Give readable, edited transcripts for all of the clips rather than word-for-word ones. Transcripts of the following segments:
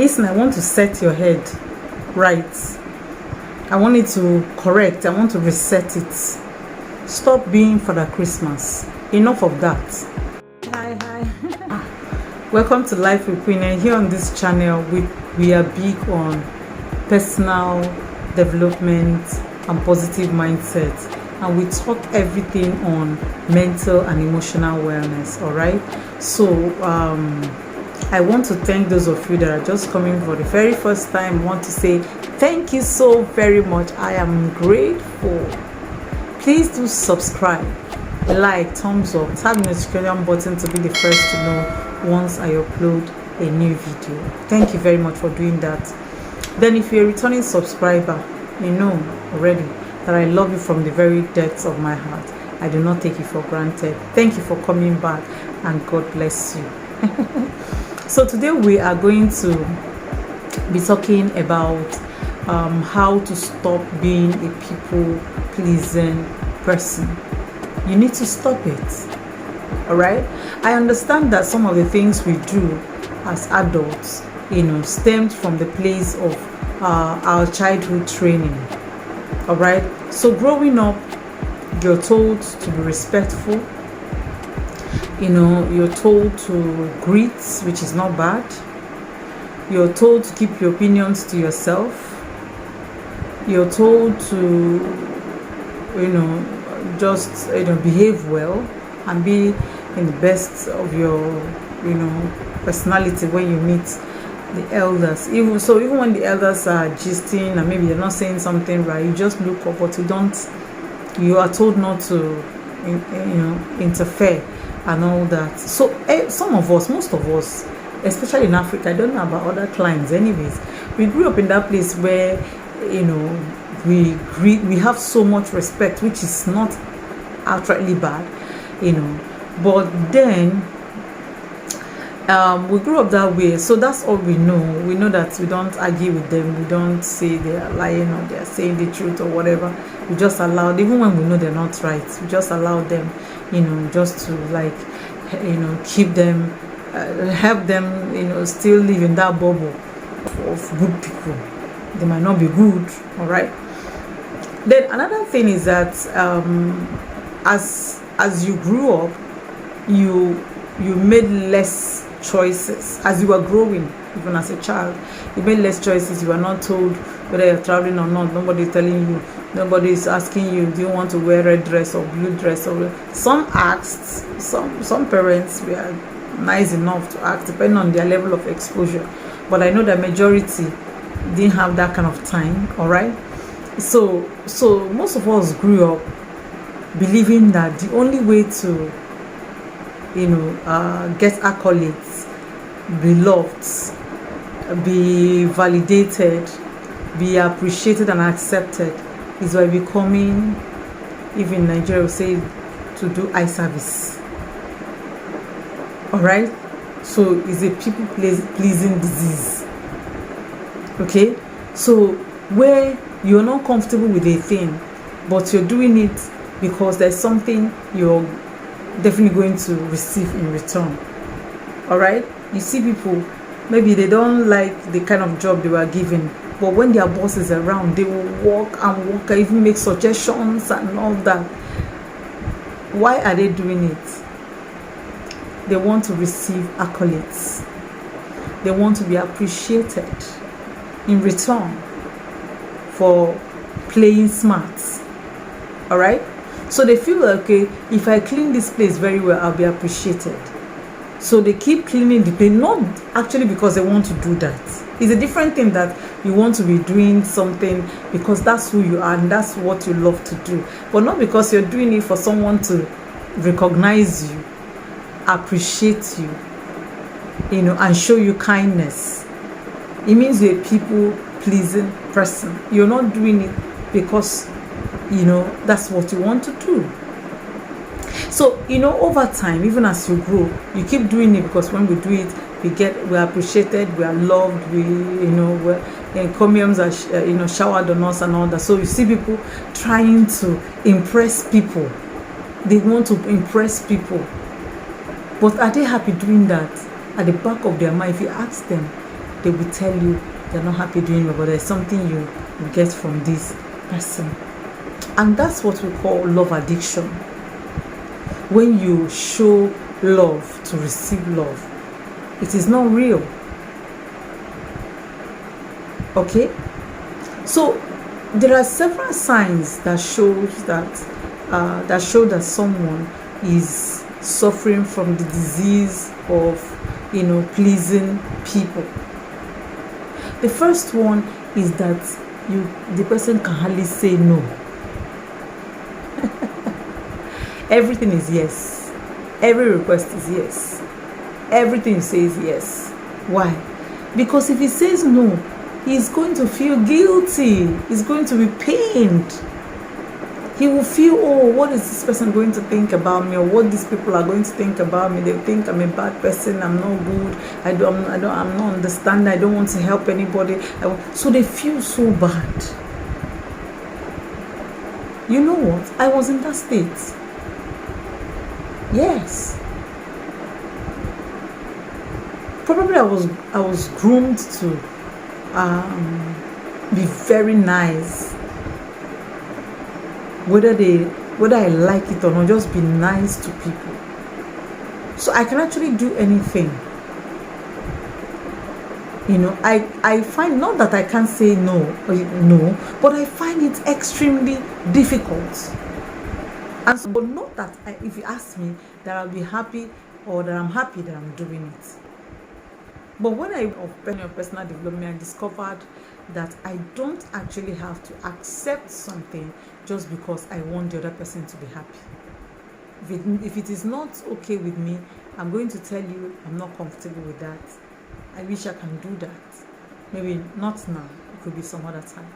Listen, I want to set your head right. I want it to correct. I want to reset it. Stop being Father Christmas. Enough of that. Hi. Welcome to Life with Quinette. Here on this channel, we are big on personal development and positive mindset, and we talk everything on mental and emotional wellness. All right. So I want to thank those of you that are just coming for the very first time. I want to say thank you so very much. I am grateful. Please do subscribe, like, thumbs up, tap the notification button to be the first to know once I upload a new video. Thank you very much for doing that. Then if you're a returning subscriber, you know already that I love you from the very depths of my heart. I do not take it for granted. Thank you for coming back, and God bless you. So today we are going to be talking about how to stop being a people-pleasing person. You need to stop it. All right? I understand that some of the things we do as adults, stemmed from the place of our childhood training. All right? So growing up, you're told to be respectful. You're told to greet, which is not bad. You're told to keep your opinions to yourself. You're told to, just, behave well and be in the best of your, personality when you meet the elders. Even when the elders are gisting and maybe they're not saying something right, you just look up, but you are told not to, interfere and all that. So some of us, most of us, especially in Africa, I don't know about other clients anyways, we grew up in that place where we have so much respect, which is not outrightly bad, but then we grew up that way. So that's all we know. We know that we don't argue with them, we don't say they are lying or they are saying the truth or whatever. We just allow, even when we know they're not right, we just allow them, just to keep them, help them, still live in that bubble of good people. They might not be good. All right. Then another thing is that as you grew up, you made less choices as you were growing. Even as a child, you made less choices. You were not told whether you're traveling or not. Nobody is telling you. Nobody is asking you, do you want to wear red dress or blue dress? Or some asked. Some parents were nice enough to ask, depending on their level of exposure. But I know the majority didn't have that kind of time. All right. So most of us grew up believing that the only way to get accolades, be loved, be validated, be appreciated and accepted is by becoming, even Nigeria will say, to do eye service. All right. So it's a people pleasing disease. Okay. So where you're not comfortable with a thing, but you're doing it because there's something you're definitely going to receive in return. All right. You see people, maybe they don't like the kind of job they were given, but when their boss is around, they will walk and even make suggestions and all that. Why are they doing it? They want to receive accolades. They want to be appreciated in return for playing smart. All right. So they feel like, okay, if I clean this place very well, I'll be appreciated. So they keep cleaning the place, not actually because they want to do that. It's a different thing that you want to be doing something because that's who you are and that's what you love to do. But not because you're doing it for someone to recognize you, appreciate you, and show you kindness. It means you're a people-pleasing person. You're not doing it because that's what you want to do. So over time, even as you grow, you keep doing it because when we do it, we're appreciated, we are loved, we're encomiums are showered on us and all that. So you see people trying to impress people. They want to impress people, but are they happy doing that? At the back of their mind, if you ask them, they will tell you they're not happy doing it, but there's something you get from this person. And that's what we call love addiction. When you show love to receive love, it is not real. Okay? So there are several signs that shows that someone is suffering from the disease of pleasing people. The first one is that the person can hardly say no. Everything is yes. Every request is yes. Everything he says yes. Why? Because if he says no, he's going to feel guilty. He's going to be pained. He will feel, oh, what is this person going to think about me, or what these people are going to think about me? They think I'm a bad person. I'm not good. I'm not understanding. I don't want to help anybody. So they feel so bad. You know what? I was in that state. Yes. Probably I was groomed to be very nice. Whether I like it or not, just be nice to people. So I can actually do anything. I find, not that I can't say no, but I find it extremely difficult. And so, but not that if you ask me, that I'll be happy, or that I'm happy that I'm doing it. But when I of personal development, I discovered that I don't actually have to accept something just because I want the other person to be happy. If it is not okay with me, I'm going to tell you I'm not comfortable with that. I wish I can do that. Maybe not now. It could be some other time.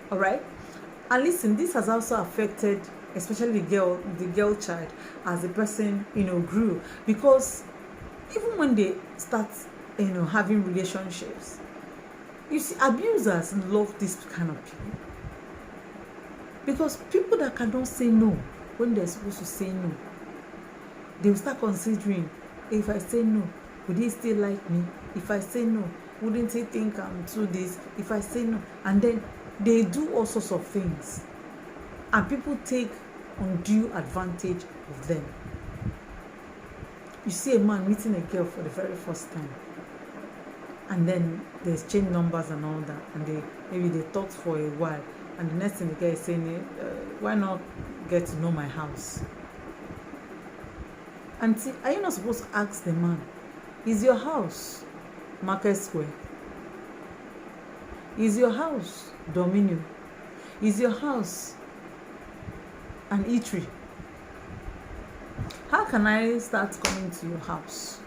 All right? And listen, this has also affected, especially the girl child, as the person grew, because even when they start having relationships, you see, abusers love this kind of people, because people that cannot say no when they're supposed to say no, they will start considering, if I say no, would he still like me? If I say no, wouldn't he think I'm too this? If I say no, and then they do all sorts of things, and people take undue advantage of them. You see a man meeting a girl for the very first time, and then they exchange numbers and all that, and maybe they talk for a while, and the next thing the guy is saying, why not get to know my house? And see, are you not supposed to ask the man, is your house Market Square? Is your house Dominion? Is your house an eatery? How can I start coming to your house?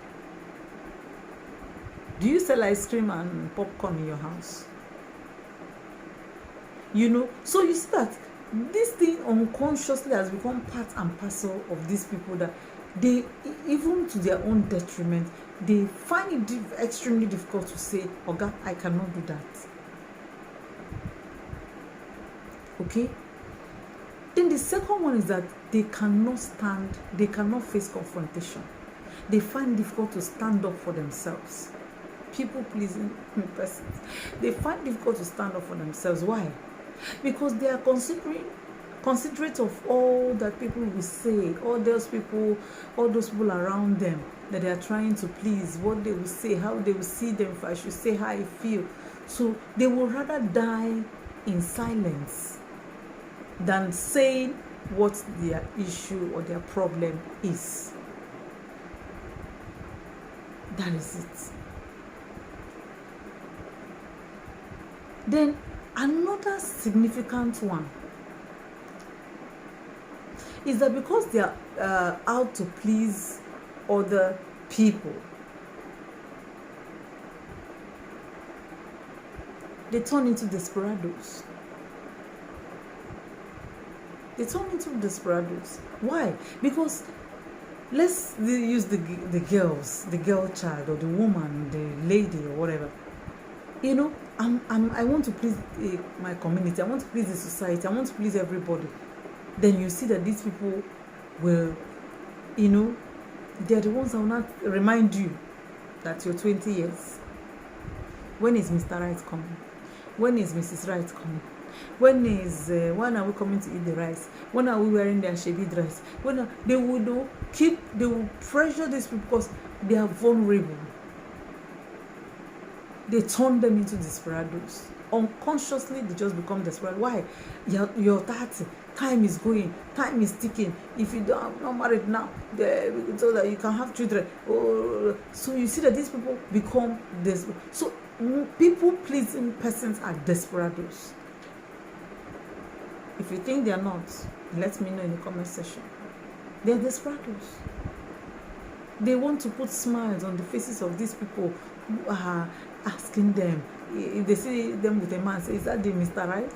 Do you sell ice cream and popcorn in your house? So you see that this thing unconsciously has become part and parcel of these people, that they, even to their own detriment, they find it extremely difficult to say, oh God, I cannot do that. Okay? Then the second one is that they cannot face confrontation. They find it difficult to stand up for themselves. People pleasing persons, they find it difficult to stand up for themselves. Why? Because they are considerate of all that people will say, all those people around them that they are trying to please, what they will say, how they will see them, if I should say how I feel. So they will rather die in silence than saying what their issue or their problem is. That is it. Then another significant one is that because they are out to please other people, they turn into desperados. Why? Because let's use the girl child, or the woman, the lady, or whatever. I want to please my community. I want to please the society. I want to please everybody. Then you see that these people will, they're the ones that will not remind you that you're 20 years. When is Mr. Right coming? When is Mrs. Right coming? When are we coming to eat the rice? When are we wearing their shabby dress? They will pressure these people because they are vulnerable. They turn them into desperados. Unconsciously, they just become desperate. Why? You're 30. Time is going. Time is ticking. If you don't not married now, so that you can have children. So you see that these people become desperate. So people-pleasing persons are desperados. If you think they are not, let me know in the comment section. They are desperados. They want to put smiles on the faces of these people who are asking them. If they see them with a man, say, is that the Mr. Right?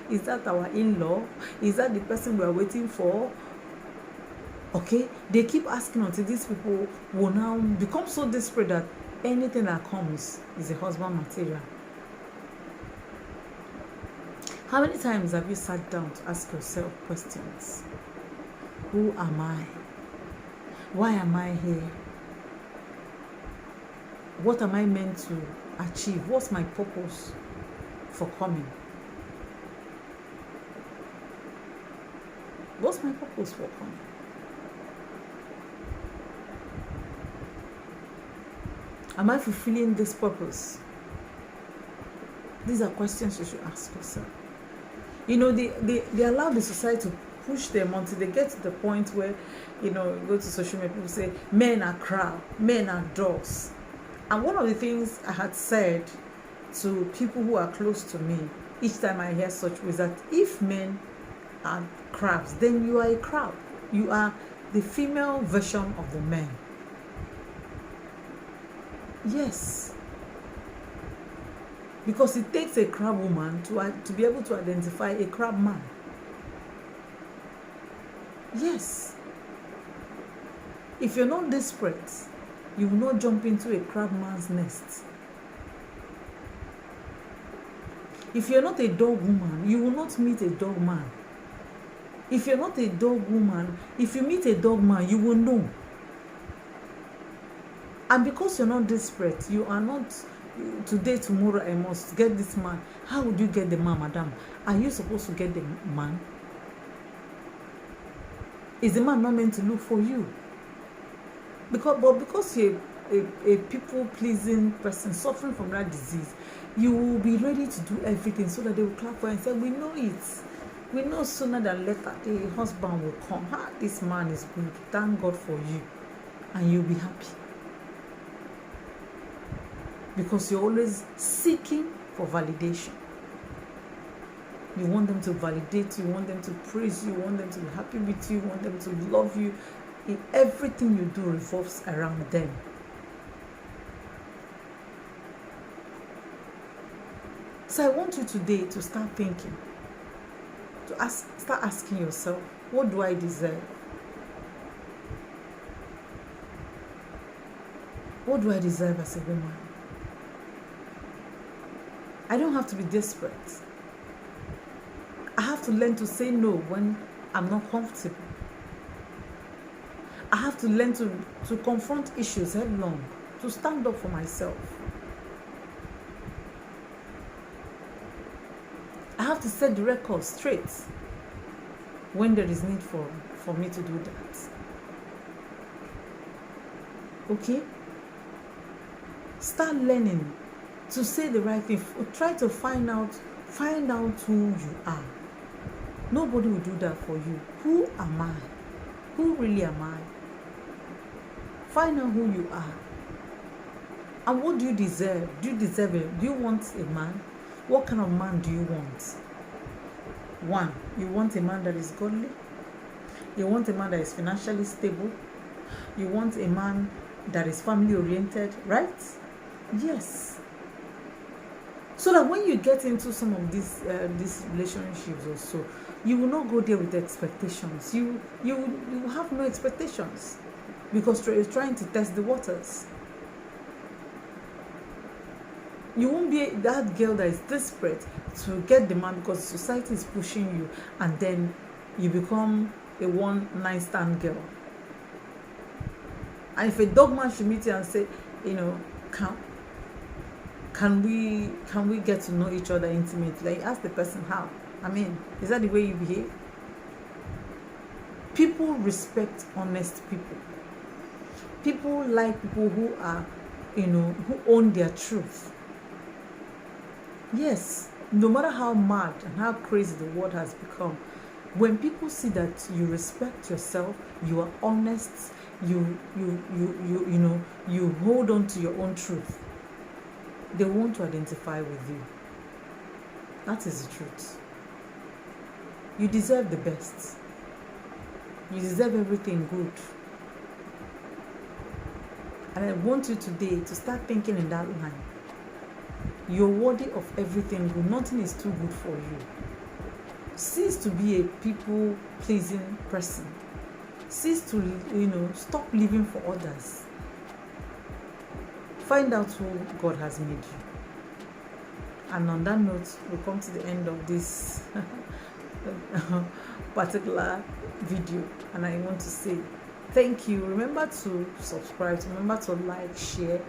Is that our in-law? Is that the person we are waiting for? Okay? They keep asking until these people will now become so desperate that anything that comes is a husband material. How many times have you sat down to ask yourself questions? Who am I? Why am I here? What am I meant to achieve? What's my purpose for coming? What's my purpose for coming? Am I fulfilling this purpose? These are questions you should ask yourself. You know, they allow the society to push them until they get to the point where, you know, you go to social media, people say, men are crap, men are dogs. And one of the things I had said to people who are close to me, each time I hear such was that if men are crabs, then you are a crab. You are the female version of the men. Yes. Because it takes a crab woman to be able to identify a crab man. Yes. If you're not desperate, you will not jump into a crab man's nest. If you're not a dog woman, you will not meet a dog man. If you're not a dog woman, if you meet a dog man, you will know. And because you're not desperate, you are not, today, tomorrow, I must get this man. How would you get the man, madam? Are you supposed to get the man? Is the man not meant to look for you? Because you're a people-pleasing person suffering from that disease, you will be ready to do everything so that they will clap for you and say, we know it. We know sooner than later the husband will come. This man is good. Thank God for you. And you'll be happy. Because you're always seeking for validation. You want them to validate you, you want them to praise you, you want them to be happy with you, you want them to love you. Everything you do revolves around them. So I want you today to start thinking, to start asking yourself, what do I deserve? What do I deserve as a woman? I don't have to be desperate. I have to learn to say no when I'm not comfortable. I have to learn to confront issues headlong, to stand up for myself. I have to set the record straight when there is need for me to do that. Okay? Start learning to say the right thing. Try to find out who you are. Nobody will do that for you. Who am I? Who really am I? Find out who you are. And what do you deserve? Do you deserve it? Do you want a man? What kind of man do you want? One, you want a man that is godly. You want a man that is financially stable. You want a man that is family oriented, right? Yes. So that when you get into some of these relationships or so, you will not go there with expectations. You will have no expectations because you're trying to test the waters. You won't be that girl that is desperate to get the man because society is pushing you, and then you become a one-night stand girl. And if a dog man should meet you and say, can we get to know each other intimately? Like, ask the person how. I mean, is that the way you behave? People respect honest people. People like people who are, who own their truth. Yes, no matter how mad and how crazy the world has become, when people see that you respect yourself, you are honest, you hold on to your own truth, they want to identify with you. That is the truth. You deserve the best. You deserve everything good. And I want you today to start thinking in that line. You're worthy of everything good. Nothing is too good for you. Cease to be a people-pleasing person. Cease to, stop living for others. Find out who God has made you. And on that note, we'll come to the end of this particular video. And I want to say thank you. Remember to subscribe. Remember to like, share,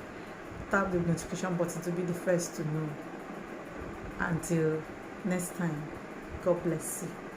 tap the notification button to be the first to know. Until next time, God bless you.